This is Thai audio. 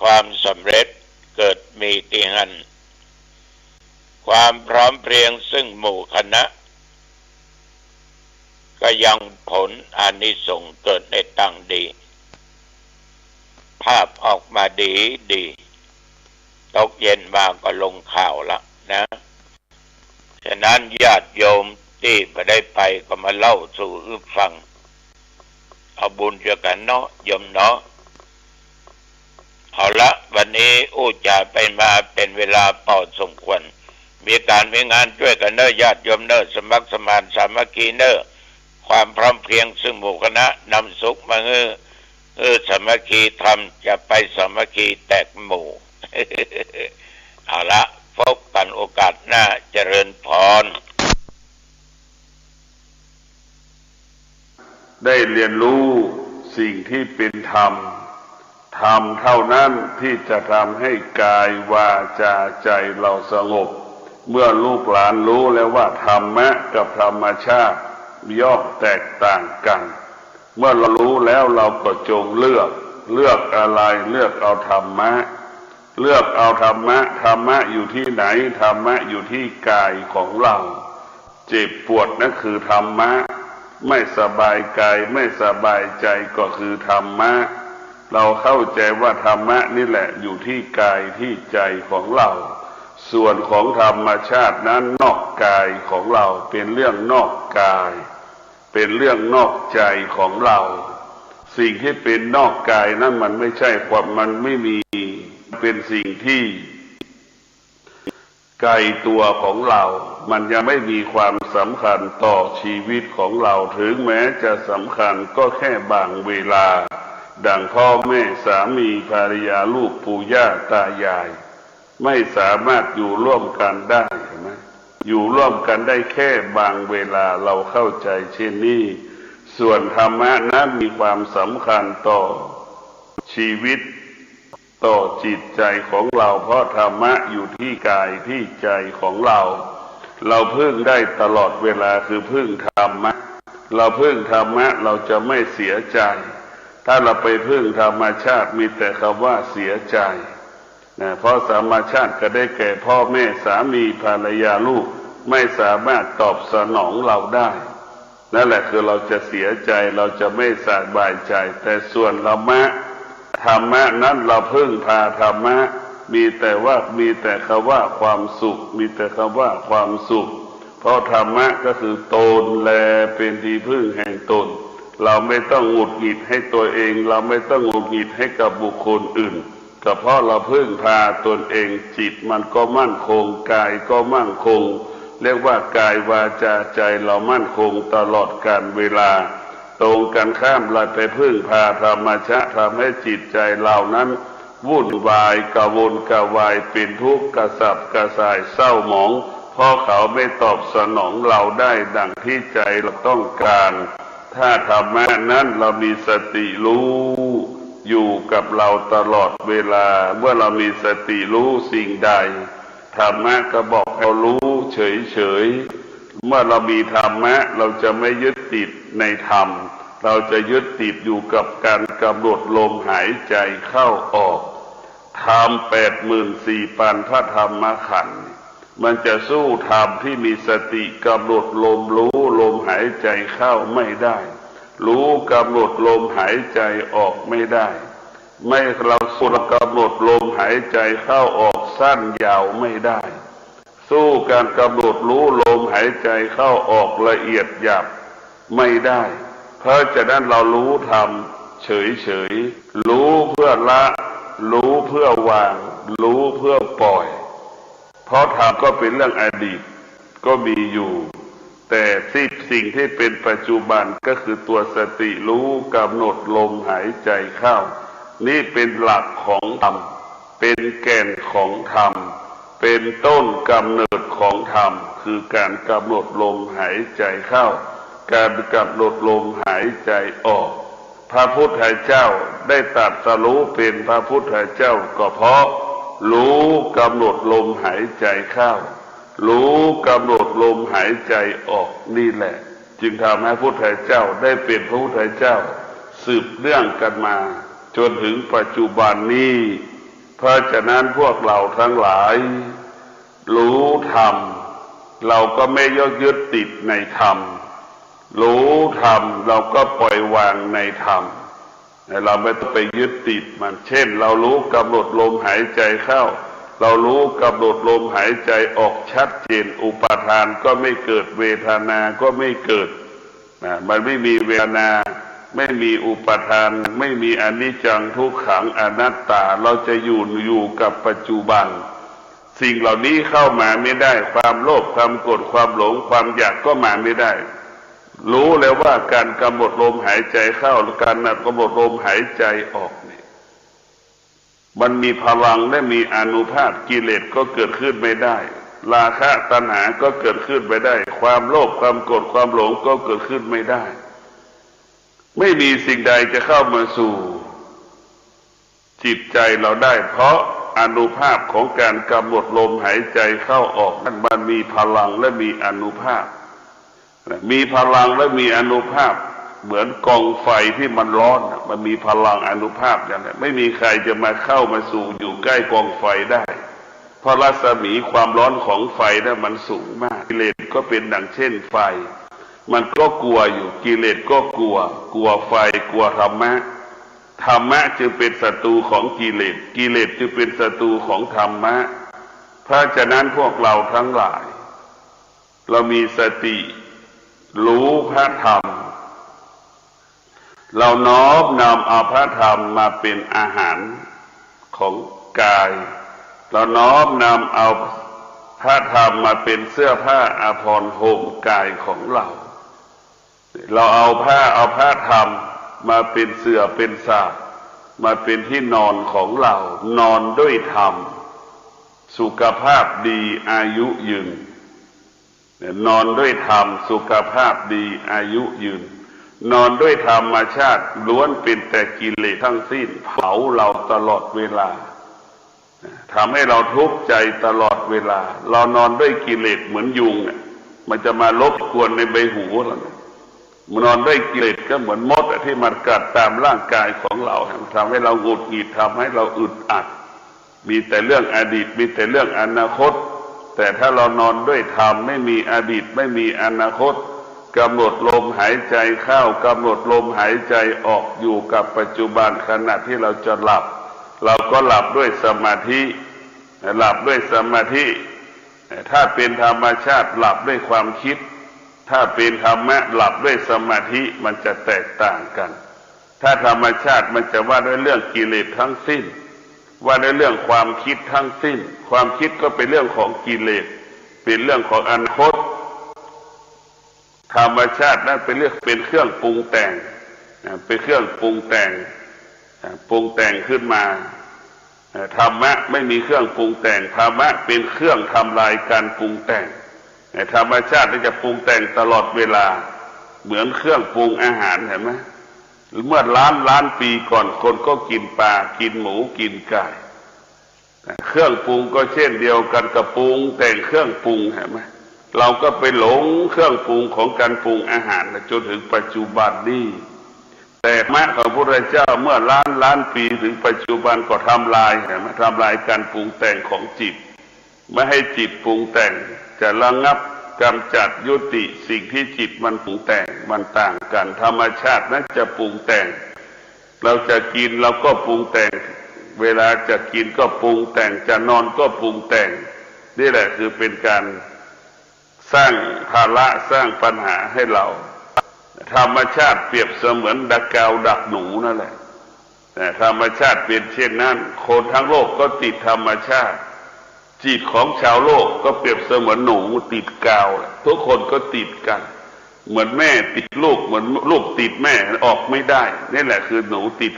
ความสำเร็จเกิดมีที่หันความพร้อมเพรียงซึ่งหมู่คณะก็ยังผลอานิสงส์เกิดในตั้งดีภาพออกมาดีตกเย็นมาก็ลงข่าวละนะฉะนั้นญาติโยมที่ไม่ได้ไปก็มาเล่าสู่ฟังเอาบุญเจอกันเนาะโยมเนาะเอาละวันนี้จะไปมาเป็นเวลาพอสมควรมีการมีงานช่วยกันเนอะญาติโยมเนอะสมัครสมานสามัคคีเนอะความพร้อมเพรียงซึ่งหมู่คณะนำสุขมาสามัคคีทำจะไปสามัคคีแตกหมู่ เอาละพบกันโอกาสหน้าเจริญพรได้เรียนรู้สิ่งที่เป็นธรรมเท่านั้นที่จะทำให้กายวาจาใจเราสงบเมื่อลูกหลานรู้แล้วว่าธรรมะกับธรรมชาติย่อมแตกต่างกันเมื่อเรารู้แล้วเราก็จงเลือกอะไรเลือกเอาธรรมะเลือกเอาธรรมะอยู่ที่ไหนธรรมะอยู่ที่กายของเราเจ็บปวดนั่นคือธรรมะไม่สบายกายไม่สบายใจก็คือธรรมะเราเข้าใจว่าธรรมะนี่แหละอยู่ที่กายที่ใจของเราส่วนของธรรมชาตินั้นนอกกายของเราเป็นเรื่องนอกกายเป็นเรื่องนอกใจของเราสิ่งที่เป็นนอกกายนั้นมันไม่ใช่ความมันไม่มีเป็นสิ่งที่ไกลตัวของเรามันยังไม่มีความสำคัญต่อชีวิตของเราถึงแม้จะสำคัญก็แค่บางเวลาดังพ่อแม่สามีภรรยาลูกปู่ย่าตายายไม่สามารถอยู่ร่วมกันได้ใช่ไหมอยู่ร่วมกันได้แค่บางเวลาเราเข้าใจเช่นนี้ส่วนธรรมะนั้นมีความสำคัญต่อชีวิตต่อจิตใจของเราเพราะธรรมะอยู่ที่กายที่ใจของเราพึ่งได้ตลอดเวลาคือพึ่งธรรมะเราพึ่งธรรมะเราจะไม่เสียใจถ้าเราไปพึ่งธรรมชาติมีแต่คำว่าเสียใจนะเพราะธรรมชาติก็ได้แก่พ่อแม่สามีภรรยาลูกไม่สามารถตอบสนองเราได้นั่นแหละคือเราจะเสียใจเราจะไม่สบายใจแต่ส่วนธรรมะนั้นเราพึ่งพาธรรมะมีแต่คำว่าความสุขมีแต่คำว่าความสุขเพราะธรรมะก็คือตนแลเป็นที่พึ่งแห่งตนเราไม่ต้องหงุดหงิดให้ตัวเองเราไม่ต้องหงุดหงิดให้กับบุคคลอื่นก็เพราะเราพึ่งพาตนเองจิตมันก็มั่นคงกายก็มั่นคงเรียกว่ากายวาจาใจเรามั่นคงตลอดกาลเวลาตรงกันข้ามเราไปพึ่งพาธรรมชาติทำให้จิตใจเรานั้นวุ่นวายกระวนกระวายเป็นทุกข์กระสับกระส่ายเศร้าหมองเพราะเขาไม่ตอบสนองเราได้ดังที่ใจเราต้องการถ้าธรรมะนั้นเรามีสติรู้อยู่กับเราตลอดเวลาเมื่อเรามีสติรู้สิ่งใดธรรมะก็บอกให้เรารู้เฉยเมื่อเรามีธรรมะเราจะไม่ยึดติดในธรรมเราจะยึดติดอยู่กับการกำหนดลมหายใจเข้าออกธรรม84,000พระธรรมขันธ์มันจะสู้ธรรมที่มีสติกำหนดลมรู้ลมหายใจเข้าไม่ได้รู้กำหนดลมหายใจออกไม่ได้ไม่เราสู้กำหนดลมหายใจเข้าออกสั้นยาวไม่ได้สู้การกำหนดรู้ลมหายใจเข้าออกละเอียดหยาบไม่ได้เพราะฉะนั้นเรารู้ธรรมเฉยรู้เพื่อละรู้เพื่อวางรู้เพื่อปล่อยเพราะธรรมก็เป็นเรื่องอดีตก็มีอยู่แต่สิ่งที่เป็นปัจจุบันก็คือตัวสติรู้กำหนดลมหายใจเข้านี่เป็นหลักของธรรมเป็นแก่นของธรรมเป็นต้นกำเนิดของธรรมคือการกำหนดลมหายใจเข้าการกำหนดลมหายใจออกพระพุทธเจ้าได้ตรัสรู้เป็นพระพุทธเจ้าก็เพราะรู้กำหนดลมหายใจเข้ารู้กำหนดลมหายใจออกนี่แหละจึงทำให้พระพุทธเจ้าได้เป็นพระพุทธเจ้าสืบเนื่องกันมาจนถึงปัจจุบันนี้ เพราะฉะนั้นพวกเราทั้งหลายรู้ธรรมเราก็ไม่ยึดติดในธรรมรู้ธรรมเราก็ปล่อยวางในธรรมเราไม่ต้องไปยึดติดมันเช่นเรารู้กำหนดลมหายใจเข้าเรารู้กำหนดลมหายใจออกชัดเจนอุปาทานก็ไม่เกิดเวทนาก็ไม่เกิดมันไม่มีเวทนาไม่มีอุปาทานไม่มีอนิจจังทุกขังอนัตตาเราจะอยู่กับปัจจุบันสิ่งเหล่านี้เข้ามาไม่ได้ความโลภความโกรธความหลงความอยากก็มาไม่ได้รู้แล้วว่าการกำหนดลมหายใจเข้าการกำหนดลมหายใจออกนี่มันมีพลังและมีอานุภาพกิเลสก็เกิดขึ้นไม่ได้ราคะตัณหาก็เกิดขึ้นไม่ได้ความโลภความโกรธความหลงก็เกิดขึ้นไม่ได้ไม่มีสิ่งใดจะเข้ามาสู่จิตใจเราได้เพราะอานุภาพของการกำหนดลมหายใจเข้าออกนั้นมันมีพลังและมีอานุภาพมีพลังและมีอานุภาพเหมือนกองไฟที่มันร้อนมันมีพลังอานุภาพอย่างนั้นไม่มีใครจะมาเข้ามาสู่อยู่ใกล้กองไฟได้เพราะรัศมีความร้อนของไฟนั้นมันสูงมากกิเลสก็เป็นดังเช่นไฟมันก็กลัวอยู่กิเลสก็กลัวไฟกลัวธรรมะธรรมะจึงเป็นศัตรูของกิเลสกิเลสจึงเป็นศัตรูของธรรมะเพราะฉะนั้นพวกเราทั้งหลายเรามีสติรู้พระธรรมเราน้อมนำเอาพระธรรมมาเป็นอาหารของกายเราน้อมนำเอาพระธรรมมาเป็นเสื้อผ้าอาภรณ์ห่มกายของเราเอาพระธรรมมาเป็นเสื่อเป็นสาดมาเป็นที่นอนของเรานอนด้วยธรรมสุขภาพดีอายุยืนนอนด้วยธรรมสุขภาพดีอายุยืนนอนด้วยธรรมชาติล้วนเป็นแต่กิเลสทั้งสิ้นเผาเราตลอดเวลาทำให้เราทุกข์ใจตลอดเวลาเรานอนด้วยกิเลสเหมือนยุงมันจะมารบกวนในใบหูเรานอนด้วยกิเลสก็เหมือนมดที่มันกัดตามร่างกายของเราทำให้เราหงุดหงิดทำให้เราอึดอัดมีแต่เรื่องอดีตมีแต่เรื่องอนาคตแต่ถ้าเรานอนด้วยธรรมไม่มีอดีตไม่มีอนาคตกำหนดลมหายใจเข้ากำหนดลมหายใจออกอยู่กับปัจจุบันขณะที่เราจะหลับเราก็หลับด้วยสมาธิหลับด้วยสมาธิถ้าเป็นธรรมชาติหลับด้วยความคิดถ้าเป็นธรรมะหลับด้วยสมาธิมันจะแตกต่างกันถ้าธรรมชาติมันจะว่าด้วยเรื่องกิเลสทั้งสิ้นว่าด้วยเรื่องความคิดทั้งสิ้นความคิดก็เป็นเรื่องของกิเลสเป็นเรื่องของอนาคตธรรมชาตินั้นเป็นเครื่องปรุงแต่งเป็นเครื่องปรุงแต่งขึ้นมาธรรมะไม่มีเครื่องปรุงแต่งธรรมะเป็นเครื่องทำลายการปรุงแต่งธรรมชาติจะปรุงแต่งตลอดเวลาเหมือนเครื่องปรุงอาหารเห็นไหมเมื่อล้านปีก่อนคนก็กินปลากินหมูกินไก่เครื่องปรุงก็เช่นเดียวกันกับปรุงแต่งเครื่องปรุงเห็นไหมเราก็ไปหลงเครื่องปรุงของการปรุงอาหารจนถึงปัจจุบันนี้แต่มรรคของพระพุทธเจ้าเมื่อล้านปีถึงปัจจุบันก็ทำลายเห็นไหมทำลายการปรุงแต่งของจิตไม่ให้จิตปรุงแต่งจะระงับกำจัดยุติสิ่งที่จิตมันปรุงแต่งมันต่างกันธรรมชาตินั้นจะปรุงแต่งเราจะกินเราก็ปรุงแต่งเวลาจะกินก็ปรุงแต่งจะนอนก็ปรุงแต่งนี่แหละคือเป็นการสร้างภาระสร้างปัญหาให้เราธรรมชาติเปรียบเสมือนดักแกวดักหนูนั่นแหละแต่ธรรมชาติเป็นเช่นนั้นคนทั้งโลกก็ติดธรรมชาติจิตของชาวโลกก็เปรียบเสมือนหนูติดกาวทุกคนก็ติดกันเหมือนแม่ติดลูกเหมือนลูกติดแม่ออกไม่ได้นี่แหละคือหนูติด